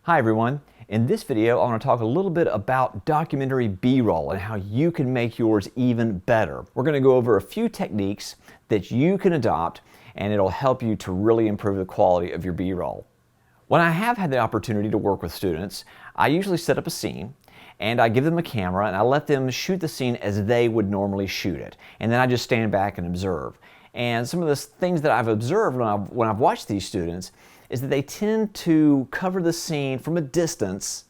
Hi everyone. In this video, I want to talk a little bit about documentary B-roll and how you can make yours even better. We're going to go over a few techniques that you can adopt and it'll help you to really improve the quality of your B-roll. When I have had the opportunity to work with students, I usually set up a scene and I give them a camera and I let them shoot the scene as they would normally shoot it. And then I just stand back and observe. And some of the things that I've observed when I've watched these students is that they tend to cover the scene from a distance,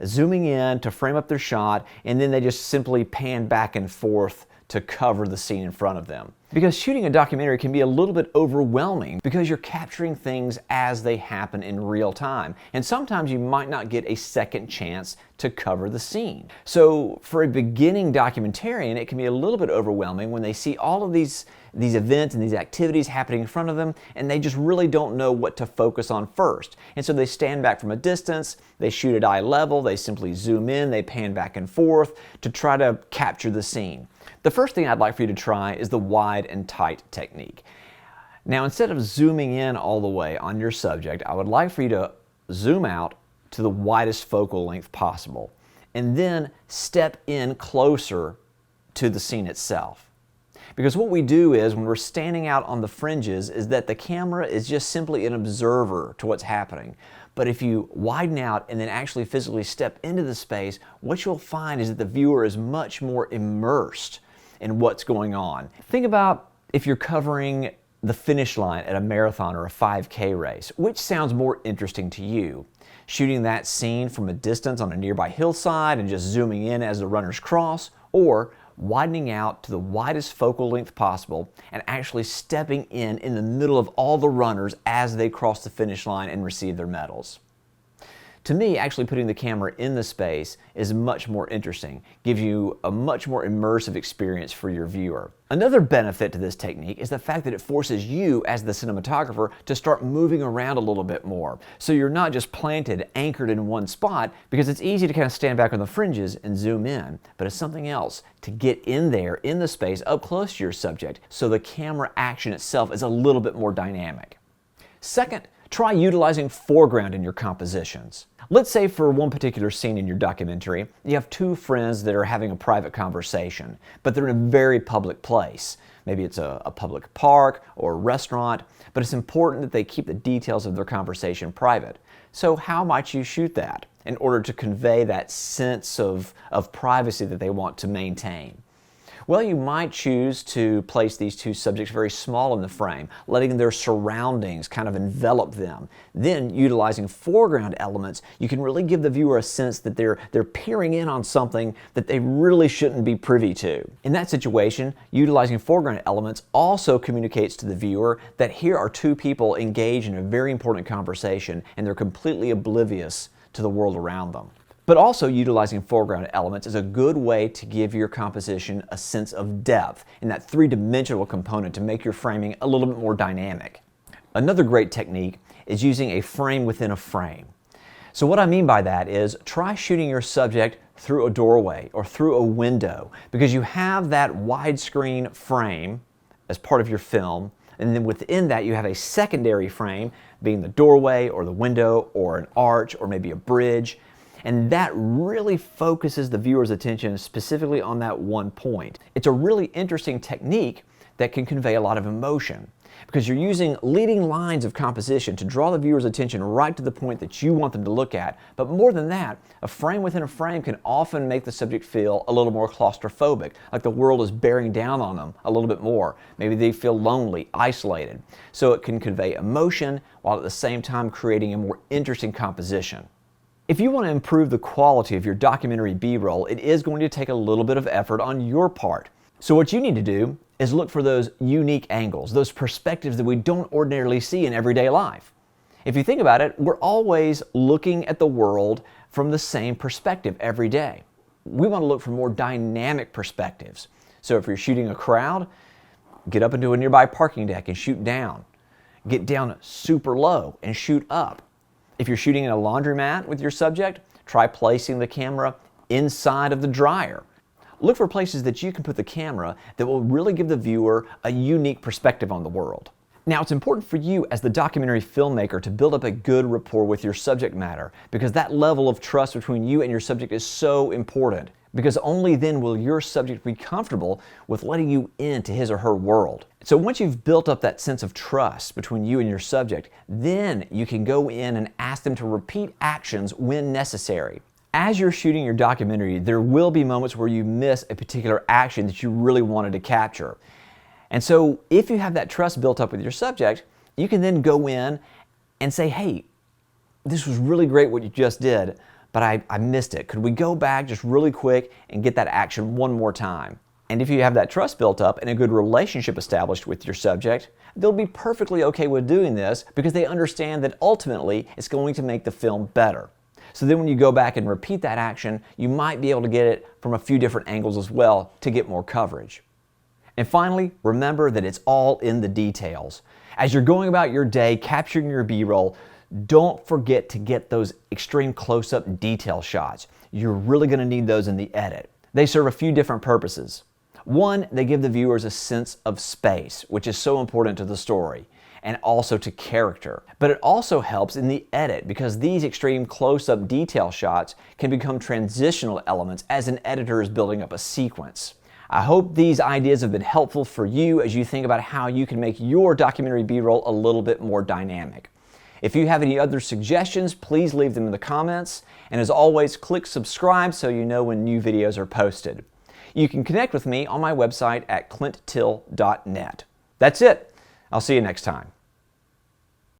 zooming in to frame up their shot, and then they just simply pan back and forth to cover the scene in front of them. Because shooting a documentary can be a little bit overwhelming because you're capturing things as they happen in real time. And sometimes you might not get a second chance to cover the scene. So for a beginning documentarian, it can be a little bit overwhelming when they see all of these events and these activities happening in front of them, and they just really don't know what to focus on first. And so they stand back from a distance, they shoot at eye level, they simply zoom in, they pan back and forth to try to capture the scene. The first thing I'd like for you to try is the wide and tight technique. Now, instead of zooming in all the way on your subject, I would like for you to zoom out to the widest focal length possible, and then step in closer to the scene itself. Because what we do is, when we're standing out on the fringes, is that the camera is just simply an observer to what's happening. But if you widen out and then actually physically step into the space, what you'll find is that the viewer is much more immersed in what's going on. Think about if you're covering the finish line at a marathon or a 5K race. Which sounds more interesting to you? Shooting that scene from a distance on a nearby hillside and just zooming in as the runners cross, or widening out to the widest focal length possible and actually stepping in the middle of all the runners as they cross the finish line and receive their medals? To me, actually putting the camera in the space is much more interesting, gives you a much more immersive experience for your viewer. Another benefit to this technique is the fact that it forces you as the cinematographer to start moving around a little bit more. So you're not just planted, anchored in one spot, because it's easy to kind of stand back on the fringes and zoom in, but it's something else to get in there, in the space, up close to your subject, so the camera action itself is a little bit more dynamic. Second, try utilizing foreground in your compositions. Let's say for one particular scene in your documentary, you have two friends that are having a private conversation, but they're in a very public place. Maybe it's a public park or a restaurant, but it's important that they keep the details of their conversation private. So how might you shoot that in order to convey that sense of privacy that they want to maintain? Well, you might choose to place these two subjects very small in the frame, letting their surroundings kind of envelop them. Then, utilizing foreground elements, you can really give the viewer a sense that they're peering in on something that they really shouldn't be privy to. In that situation, utilizing foreground elements also communicates to the viewer that here are two people engaged in a very important conversation and they're completely oblivious to the world around them. But also utilizing foreground elements is a good way to give your composition a sense of depth and that three-dimensional component to make your framing a little bit more dynamic. Another great technique is using a frame within a frame. So what I mean by that is, try shooting your subject through a doorway or through a window, because you have that widescreen frame as part of your film, and then within that you have a secondary frame being the doorway or the window or an arch or maybe a bridge. And that really focuses the viewer's attention specifically on that one point. It's a really interesting technique that can convey a lot of emotion, because you're using leading lines of composition to draw the viewer's attention right to the point that you want them to look at. But more than that, a frame within a frame can often make the subject feel a little more claustrophobic, like the world is bearing down on them a little bit more. Maybe they feel lonely, isolated. So it can convey emotion while at the same time creating a more interesting composition. If you want to improve the quality of your documentary B-roll, it is going to take a little bit of effort on your part. So what you need to do is look for those unique angles, those perspectives that we don't ordinarily see in everyday life. If you think about it, we're always looking at the world from the same perspective every day. We want to look for more dynamic perspectives. So if you're shooting a crowd, get up into a nearby parking deck and shoot down. Get down super low and shoot up. If you're shooting in a laundromat with your subject, try placing the camera inside of the dryer. Look for places that you can put the camera that will really give the viewer a unique perspective on the world. Now, it's important for you as the documentary filmmaker to build up a good rapport with your subject matter, because that level of trust between you and your subject is so important, because only then will your subject be comfortable with letting you into his or her world. So once you've built up that sense of trust between you and your subject, then you can go in and ask them to repeat actions when necessary. As you're shooting your documentary, there will be moments where you miss a particular action that you really wanted to capture. And so if you have that trust built up with your subject, you can then go in and say, hey, this was really great what you just did, but I missed it. Could we go back just really quick and get that action one more time? And if you have that trust built up and a good relationship established with your subject, they'll be perfectly okay with doing this because they understand that ultimately it's going to make the film better. So then when you go back and repeat that action, you might be able to get it from a few different angles as well to get more coverage. And finally, remember that it's all in the details. As you're going about your day capturing your B-roll, don't forget to get those extreme close-up detail shots. You're really going to need those in the edit. They serve a few different purposes. One, they give the viewers a sense of space, which is so important to the story, and also to character. But it also helps in the edit because these extreme close-up detail shots can become transitional elements as an editor is building up a sequence. I hope these ideas have been helpful for you as you think about how you can make your documentary B-roll a little bit more dynamic. If you have any other suggestions, please leave them in the comments. And as always, click subscribe so you know when new videos are posted. You can connect with me on my website at clinttill.net. That's it. I'll see you next time.